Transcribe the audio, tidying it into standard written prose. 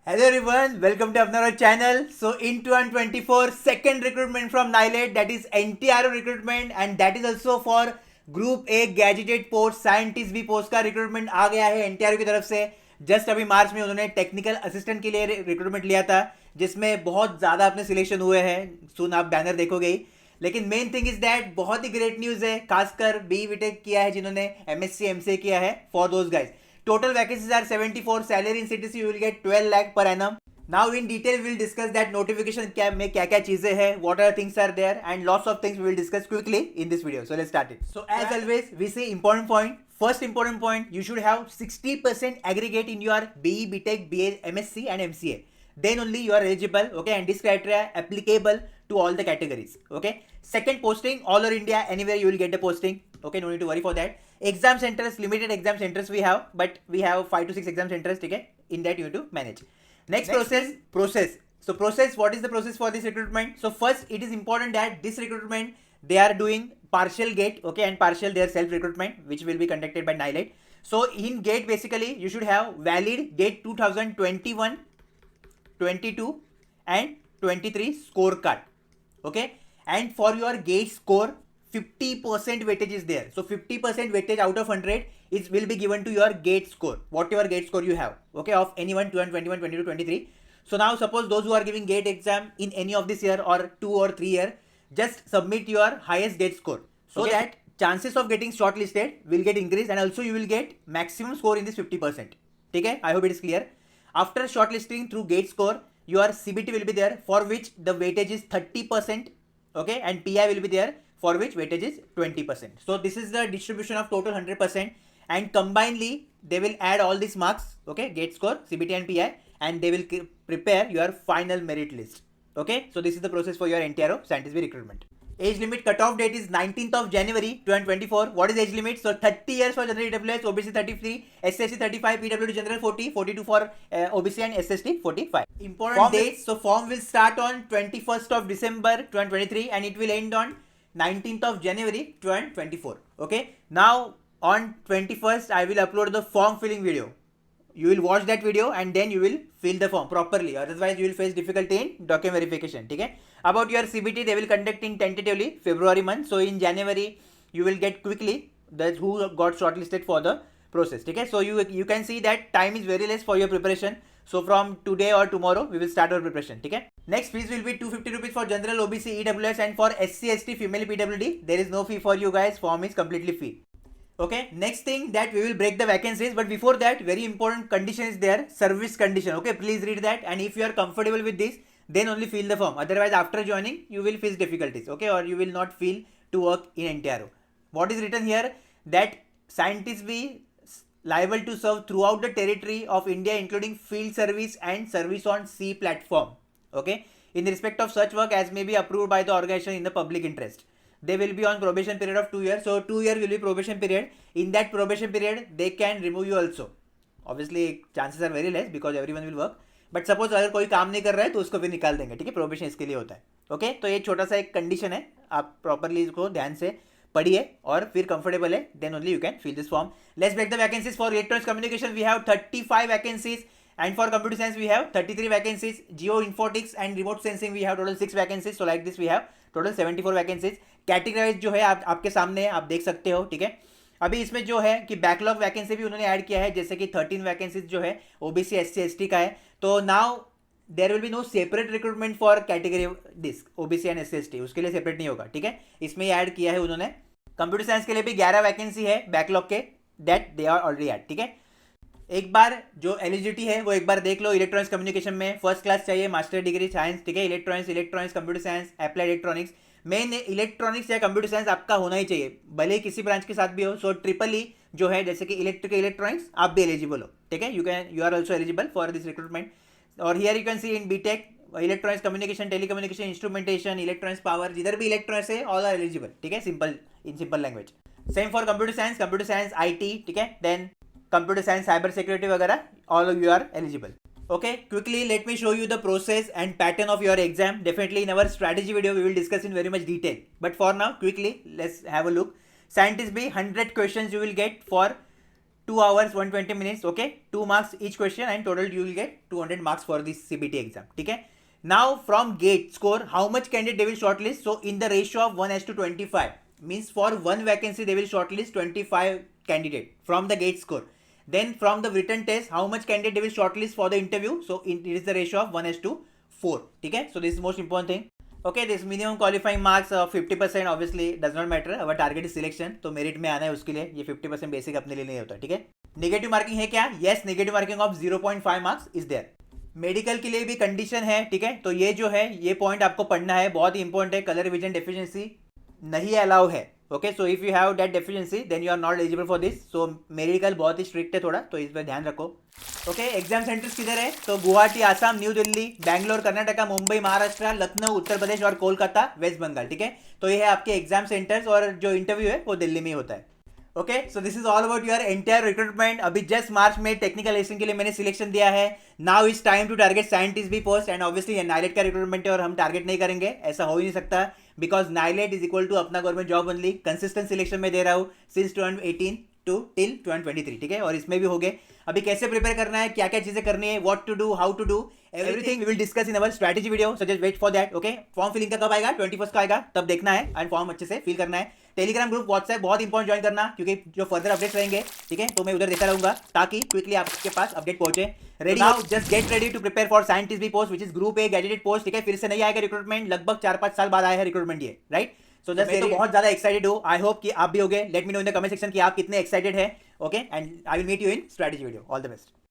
Hello everyone, welcome to our channel. So in 2024, second recruitment from NILET, that is NTRO recruitment, and that is also for group A gazetted post scientist भी post का recruitment आ गया है एनटीआर की तरफ से. Just अभी मार्च में उन्होंने टेक्निकल असिस्टेंट के लिए रिक्रूटमेंट लिया था, जिसमें बहुत ज़्यादा अपने सिलेक्शन हुए हैं. सुन आप बैनर देखोगे ही. लेकिन मेन थिंग इज दैट बहुत ही ग्रेट न्यूज़ है, खासकर बी वीटेक किया है जिन्होंने एमएससी एमसीए किया है. For those guys total vacancies are 74. salary in CTC you will get 12 lakh per annum. Now in detail we will discuss that notification में क्या क्या चीजें हैं, what are things are there, and lots of things we will discuss quickly in this video. So let's start it. So as always we say important point. First important point, you should have 60% aggregate in your BE, BTech, BA, MSc and MCA. Then only you are eligible. Okay, and this criteria applicable to all the categories. Okay. Second, posting all over India, anywhere you will get the posting. Okay, no need to worry for that. Exam centers, limited exam centers we have, but we have 5 to 6 exam centers. Okay, in that you need to manage. Next process. So process, what is the process for this recruitment? So first, it is important that this recruitment they are doing partial gate, okay, and partial their self recruitment, which will be conducted by NILET. So in gate basically you should have valid gate 2021, 22 and 23 scorecard. Okay, and for your gate score 50% weightage is there. So 50% weightage out of 100 is will be given to your gate score, whatever gate score you have, okay, of anyone 2021, 22, 23. So now suppose those who are giving gate exam in any of this year or 2 or 3 year, just submit your highest gate score, so that chances of getting shortlisted will get increased, and also you will get maximum score in this 50%. Okay, I hope it is clear. After shortlisting through gate score, your CBT will be there, for which the weightage is 30%, okay, and PI will be there, for which weightage is 20%. So this is the distribution of total 100%, and combinedly they will add all these marks, okay, gate score, CBT and PI, and they will prepare your final merit list. Okay, so this is the process for your NTRO scientist recruitment. Age limit cutoff date is 19th of January 2024. What is age limit? So 30 years for general EWS, OBC 33, SC 35, PWD general 40, 42 for OBC and SST 45. Important form dates. So form will start on 21st of December 2023 and it will end on 19th of January 2024. Okay, now on 21st I will upload the form filling video. You will watch that video and then you will fill the form properly, otherwise you will face difficulty in document verification. Okay, about your CBT they will conduct in tentatively February month, so in January you will get quickly that's who got shortlisted for the process. Okay, so you can see that time is very less for your preparation. So from today or tomorrow we will start our preparation. Okay, next fees will be 250 rupees for general OBC EWS, and for SC ST female PWD there is no fee for you guys. Form is completely free. Okay, next thing that we will break the vacancies, but before that very important condition is there, service condition. Okay, please read that, and if you are comfortable with this then only fill the form, otherwise after joining you will face difficulties. Okay, or you will not feel to work in NTRO. What is written here, that scientists be liable to serve throughout the territory of India including field service and service on sea platform. Okay, in respect of such work as may be approved by the organization in the public interest. They will be on probation period of 2 years. So 2 years will be probation period. In that probation period they can remove you also. Obviously chances are very less because everyone will work, but suppose अगर कोई काम नहीं कर रहा है तो उसको भी निकाल देंगे. ठीक है, प्रोबेशन इसके लिए होता है. ओके, तो ये छोटा सा एक कंडीशन है, आप प्रॉपरली इसको ध्यान से पढ़िए और फिर कंफर्टेबल है then only you can fill this form. Let's break the vacancies. For electronics communication we have 35 vacancies, and for computer science we have 33 vacancies. Geo Infotics and remote sensing we have total 6 vacancies. So like this we have total 74 vacancies. Categorise जो है आपके सामने आप देख सकते हो. ठीक है, अभी इसमें जो है कि बैकलॉग वैकेंसी भी उन्होंने ऐड किया है, जैसे कि 13 वैकेंसीज जो है ओबीसी एससी एसटी का है. तो now there will be no separate recruitment for category disc OBC and SC ST, उसके लिए सेपरेट नहीं होगा. ठीक है, इसमें ऐड किया है उन्होंने. कंप्यूटर साइंस के लिए भी 11 वैकेंसी है बैकलॉग के, that they are already add. ठीक है, एक बार जो एलिजिबिलिटी है वो एक बार देख लो. इलेक्ट्रॉनिक्स कम्युनिकेशन में फर्स्ट क्लास चाहिए, मास्टर डिग्री साइंस. ठीक है, electronics computer science applied electronics, main electronics या कंप्यूटर साइंस आपका होना ही चाहिए, भले किसी ब्रांच के साथ भी हो. सो ट्रिपल ई जो है जैसे कि इलेक्ट्रिकल इलेक्ट्रॉनिक्स आप भी एलिजिबल हो. ठीक है, you are also eligible for this recruitment. और here you can see in BTech electronics communication, telecommunication, instrumentation, electronics power, जिधर भी इलेक्ट्रॉनिक्स है ऑल आर एलिजिबल. ठीक है, simple in simple language. Same for computer science IT. ठीक है, then computer science, cyber security वगैरह, all of you are eligible. Okay, quickly let me show you the process and pattern of your exam. Definitely in our strategy video we will discuss in very much detail, but for now quickly let's have a look. Scientist B 100 questions you will get for 2 hours 120 minutes. Okay, 2 marks each question and total you will get 200 marks for this CBT exam. ठीक है. Now from gate score, how much candidate they will shortlist? So in the ratio of 1:25, means for one vacancy they will shortlist 25 candidate from the gate score. Then from the written test, how much candidate they will shortlist for the interview? So it is the ratio of 1:4. ठीक है. So this is most important thing. Okay, this minimum qualifying marks 50% obviously does not matter. Our target is selection. तो merit में आना है उसके लिए ये 50% basic अपने लिए नहीं होता. ठीक है. नेगेटिव मार्किंग है क्या? Yes, negative marking of 0.5 marks is there. Medical के लिए भी कंडीशन है. ठीक है. तो ये जो है ये पॉइंट आपको पढ़ना है, बहुत ही इंपॉर्टेंट है. कलर विजन डेफिशिएंसी नहीं अलाउ है. Okay, so if you have that deficiency then you are not eligible for this. So medical बहुत ही स्ट्रिक्ट है थोड़ा, तो इस पर ध्यान रखो. ओके, एग्जाम सेंटर्स किधर है? तो गुवाहाटी आसाम, न्यू दिल्ली, बैंगलोर कर्नाटका, मुंबई महाराष्ट्र, लखनऊ उत्तर प्रदेश और कोलकाता वेस्ट बंगाल. ठीक है. तो ये है आपके एग्जाम सेंटर्स और जो इंटरव्यू है वो दिल्ली में ही होता है. Okay, so this is all about your entire recruitment. अभी जस्ट मार्च में टेक्निकल असिस्टेंट के लिए मैंने सिलेक्शन दिया है. Now is time to target scientist भी पोस्ट. एंड ऑब्वियसली ये नाइलेट का रिक्रूटमेंट है और हम टारगेट नहीं करेंगे, ऐसा हो ही नहीं सकता. बिकॉज नाइलेट इज इक्वल टू अपना government job only. Consistent selection में दे रहा हूँ सिंस 2018 टू टिल 2023. ठीक है. और इसमें भी हो गए. अभी कैसे प्रिपेयर करना है, क्या क्या चीजें करनी है, what to do, how to do, everything we will discuss in our strategy video. So just wait for that. Okay, form filling का कब आएगा? 21 का आएगा, तब देखना है एंड फॉर्म अच्छे से फिल करना है. टेलीग्राम ग्रुप, व्हाट्सएप बहुत इंपॉर्टेंट ज्वाइन करना, क्योंकि जो फर्दर अपडेट्स रहेंगे, ठीक है, तो मैं उधर देता रहूंगा ताकि क्विकली आपके पास अपडेट पहुंचे. Ready now, just get ready to prepare for scientist B post which is group A gazetted post. ठीक है. फिर से नहीं आएगा रिक्रूटमेंट, लगभग 4-5 साल बाद आया है रिक्रूटमेंट ये, राइट. सो जस्ट तो बहुत ज्यादा एक्साइटेड हूँ. आई होप कि आप भी होगे. Let me know in the comment section कि आप कितने एक्साइटेड है. Okay, and I will meet you in strategy video. All the best.